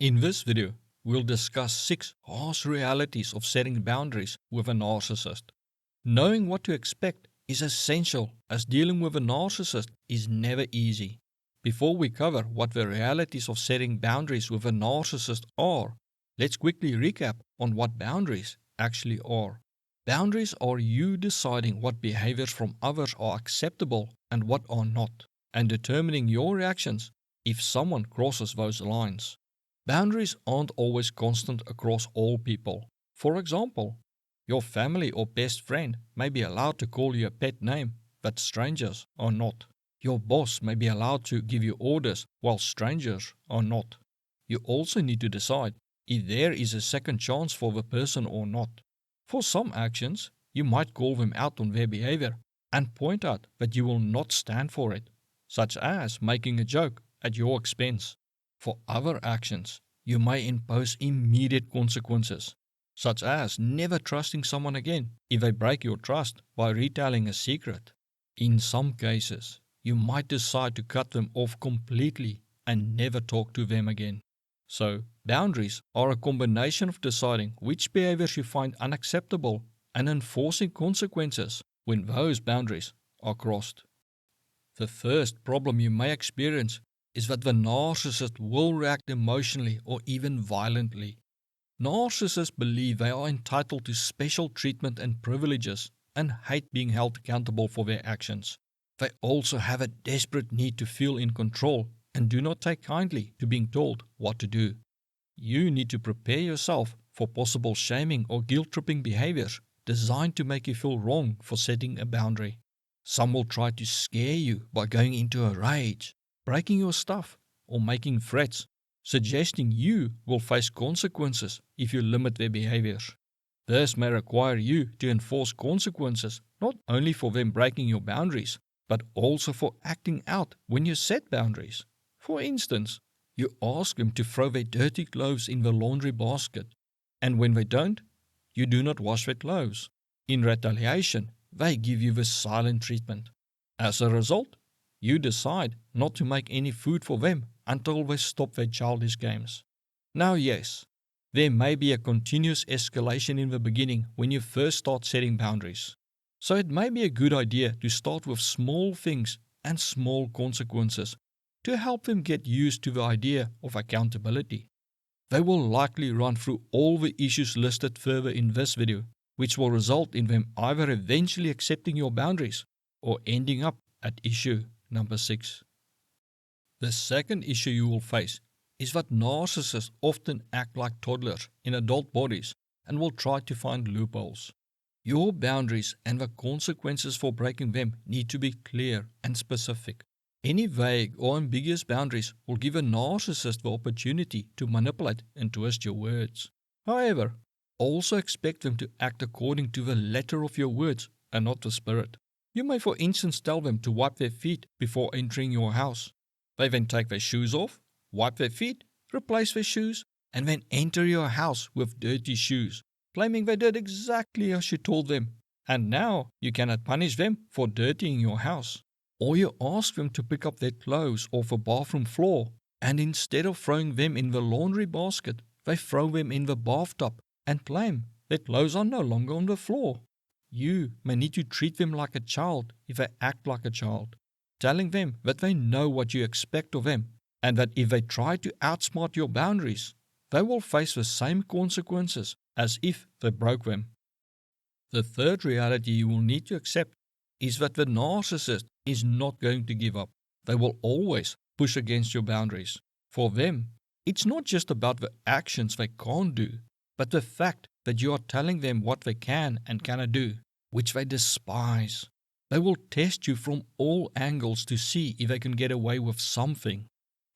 In this video, we'll discuss 6 harsh realities of setting boundaries with a narcissist. Knowing what to expect is essential, as dealing with a narcissist is never easy. Before we cover what the realities of setting boundaries with a narcissist are, let's quickly recap on what boundaries actually are. Boundaries are you deciding what behaviors from others are acceptable and what are not, and determining your reactions if someone crosses those lines. Boundaries aren't always constant across all people. For example, your family or best friend may be allowed to call you a pet name, but strangers are not. Your boss may be allowed to give you orders while strangers are not. You also need to decide if there is a second chance for the person or not. For some actions, you might call them out on their behavior and point out that you will not stand for it, such as making a joke at your expense. For other actions, you may impose immediate consequences, such as never trusting someone again if they break your trust by retelling a secret. In some cases, you might decide to cut them off completely and never talk to them again. So, boundaries are a combination of deciding which behaviors you find unacceptable and enforcing consequences when those boundaries are crossed. The first problem you may experience is that the narcissist will react emotionally or even violently. Narcissists believe they are entitled to special treatment and privileges and hate being held accountable for their actions. They also have a desperate need to feel in control and do not take kindly to being told what to do. You need to prepare yourself for possible shaming or guilt-tripping behaviors designed to make you feel wrong for setting a boundary. Some will try to scare you by going into a rage, breaking your stuff, or making threats, suggesting you will face consequences if you limit their behaviors. This may require you to enforce consequences not only for them breaking your boundaries, but also for acting out when you set boundaries. For instance, you ask them to throw their dirty clothes in the laundry basket, and when they don't, you do not wash their clothes. In retaliation, they give you the silent treatment. As a result, you decide not to make any food for them until they stop their childish games. Now yes, there may be a continuous escalation in the beginning when you first start setting boundaries. So it may be a good idea to start with small things and small consequences to help them get used to the idea of accountability. They will likely run through all the issues listed further in this video, which will result in them either eventually accepting your boundaries or ending up at issue number 6. The second issue you will face is that narcissists often act like toddlers in adult bodies and will try to find loopholes. Your boundaries and the consequences for breaking them need to be clear and specific. Any vague or ambiguous boundaries will give a narcissist the opportunity to manipulate and twist your words. However, also expect them to act according to the letter of your words and not the spirit. You may, for instance, tell them to wipe their feet before entering your house. They then take their shoes off, wipe their feet, replace their shoes, and then enter your house with dirty shoes, claiming they did exactly as you told them, and now you cannot punish them for dirtying your house. Or you ask them to pick up their clothes off a bathroom floor, and instead of throwing them in the laundry basket, they throw them in the bathtub and claim their clothes are no longer on the floor. You may need to treat them like a child if they act like a child, telling them that they know what you expect of them, and that if they try to outsmart your boundaries, they will face the same consequences as if they broke them. The third reality you will need to accept is that the narcissist is not going to give up. They will always push against your boundaries. For them, it's not just about the actions they can't do, but the fact that you are telling them what they can and cannot do, which they despise. They will test you from all angles to see if they can get away with something.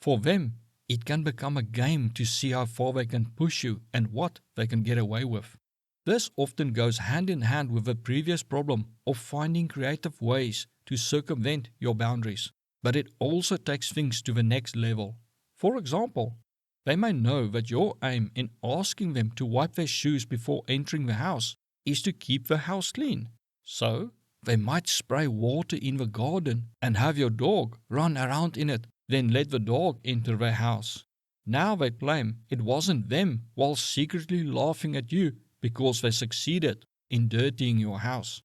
For them, it can become a game to see how far they can push you and what they can get away with. This often goes hand in hand with the previous problem of finding creative ways to circumvent your boundaries, but it also takes things to the next level. For example, they may know that your aim in asking them to wipe their shoes before entering the house is to keep the house clean. So, they might spray water in the garden and have your dog run around in it, then let the dog enter their house. Now they claim it wasn't them while secretly laughing at you because they succeeded in dirtying your house.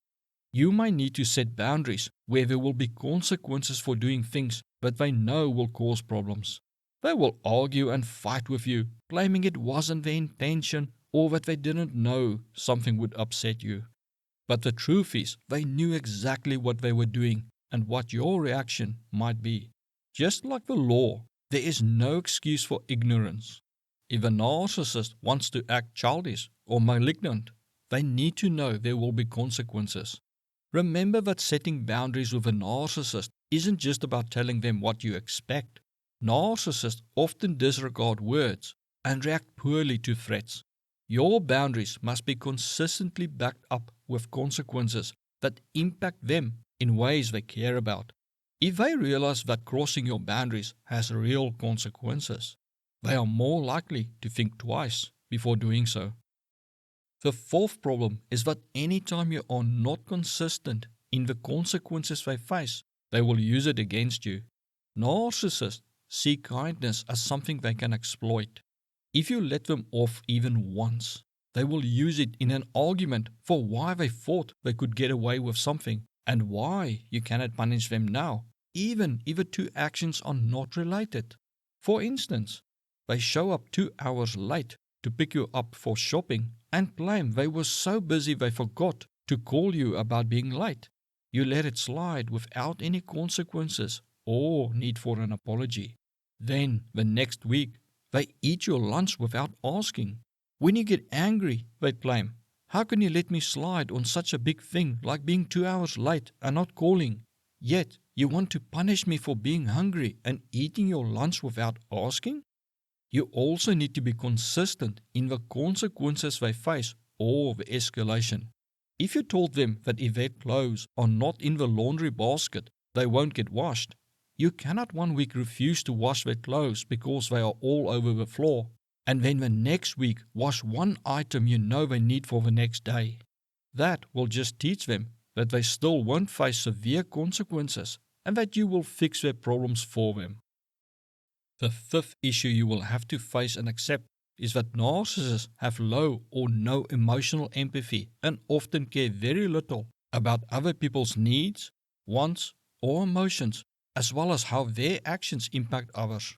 You may need to set boundaries where there will be consequences for doing things that they know will cause problems. They will argue and fight with you, claiming it wasn't their intention or that they didn't know something would upset you. But the truth is, they knew exactly what they were doing and what your reaction might be. Just like the law, there is no excuse for ignorance. If a narcissist wants to act childish or malignant, they need to know there will be consequences. Remember that setting boundaries with a narcissist isn't just about telling them what you expect. Narcissists often disregard words and react poorly to threats. Your boundaries must be consistently backed up with consequences that impact them in ways they care about. If they realize that crossing your boundaries has real consequences, they are more likely to think twice before doing so. The fourth problem is that anytime you are not consistent in the consequences they face, they will use it against you. Narcissists see kindness as something they can exploit. If you let them off even once, they will use it in an argument for why they thought they could get away with something and why you cannot punish them now, even if the two actions are not related. For instance, they show up 2 hours late to pick you up for shopping and claim they were so busy they forgot to call you about being late. You let it slide without any consequences or need for an apology. Then, the next week, they eat your lunch without asking. When you get angry, they claim, "How can you let me slide on such a big thing like being 2 hours late and not calling? Yet, you want to punish me for being hungry and eating your lunch without asking?" You also need to be consistent in the consequences they face or the escalation. If you told them that if their clothes are not in the laundry basket, they won't get washed, you cannot 1 week refuse to wash their clothes because they are all over the floor, and then the next week wash one item you know they need for the next day. That will just teach them that they still won't face severe consequences and that you will fix their problems for them. The fifth issue you will have to face and accept is that narcissists have low or no emotional empathy and often care very little about other people's needs, wants, or emotions, as well as how their actions impact others.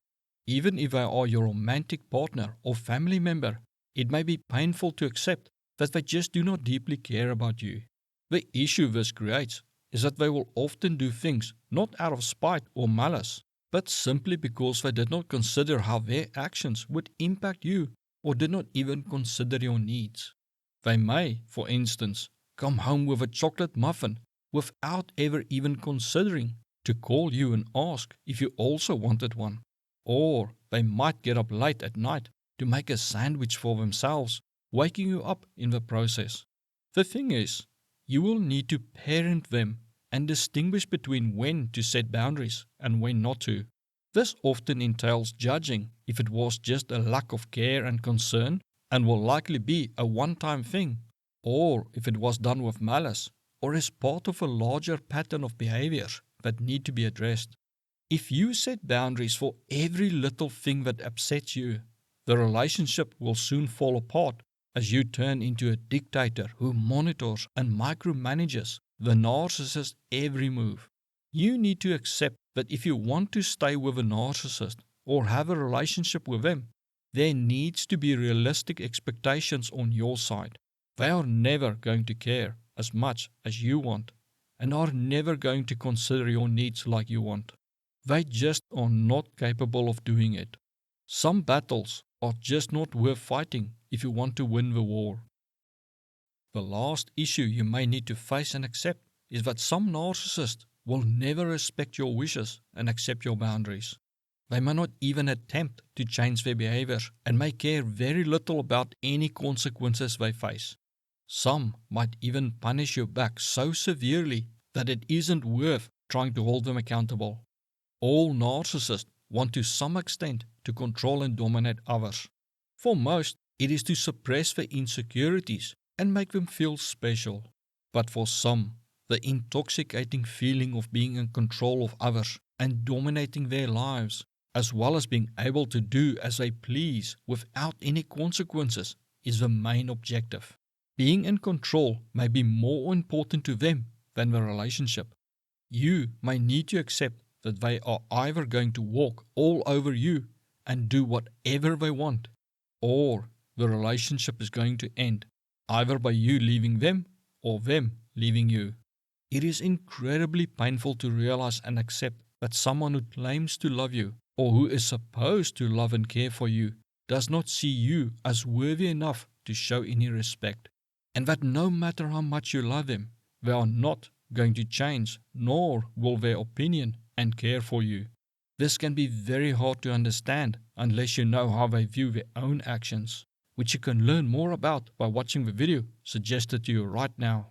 Even if they are your romantic partner or family member, it may be painful to accept that they just do not deeply care about you. The issue this creates is that they will often do things not out of spite or malice, but simply because they did not consider how their actions would impact you or did not even consider your needs. They may, for instance, come home with a chocolate muffin without ever even considering to call you and ask if you also wanted one. Or they might get up late at night to make a sandwich for themselves, waking you up in the process. The thing is, you will need to parent them and distinguish between when to set boundaries and when not to. This often entails judging if it was just a lack of care and concern and will likely be a one-time thing, or if it was done with malice or is part of a larger pattern of behaviors that need to be addressed. If you set boundaries for every little thing that upsets you, the relationship will soon fall apart as you turn into a dictator who monitors and micromanages the narcissist's every move. You need to accept that if you want to stay with a narcissist or have a relationship with them, there needs to be realistic expectations on your side. They are never going to care as much as you want and are never going to consider your needs like you want. They just are not capable of doing it. Some battles are just not worth fighting if you want to win the war. The last issue you may need to face and accept is that some narcissists will never respect your wishes and accept your boundaries. They may not even attempt to change their behaviors and may care very little about any consequences they face. Some might even punish you back so severely that it isn't worth trying to hold them accountable. All narcissists want to some extent to control and dominate others. For most, it is to suppress their insecurities and make them feel special. But for some, the intoxicating feeling of being in control of others and dominating their lives as well as being able to do as they please without any consequences, is the main objective. Being in control may be more important to them than the relationship. You may need to accept that they are either going to walk all over you and do whatever they want, or the relationship is going to end, either by you leaving them or them leaving you. It is incredibly painful to realize and accept that someone who claims to love you, or who is supposed to love and care for you, does not see you as worthy enough to show any respect, and that no matter how much you love them, they are not going to change, nor will their opinion and care for you. This can be very hard to understand unless you know how they view their own actions, which you can learn more about by watching the video suggested to you right now.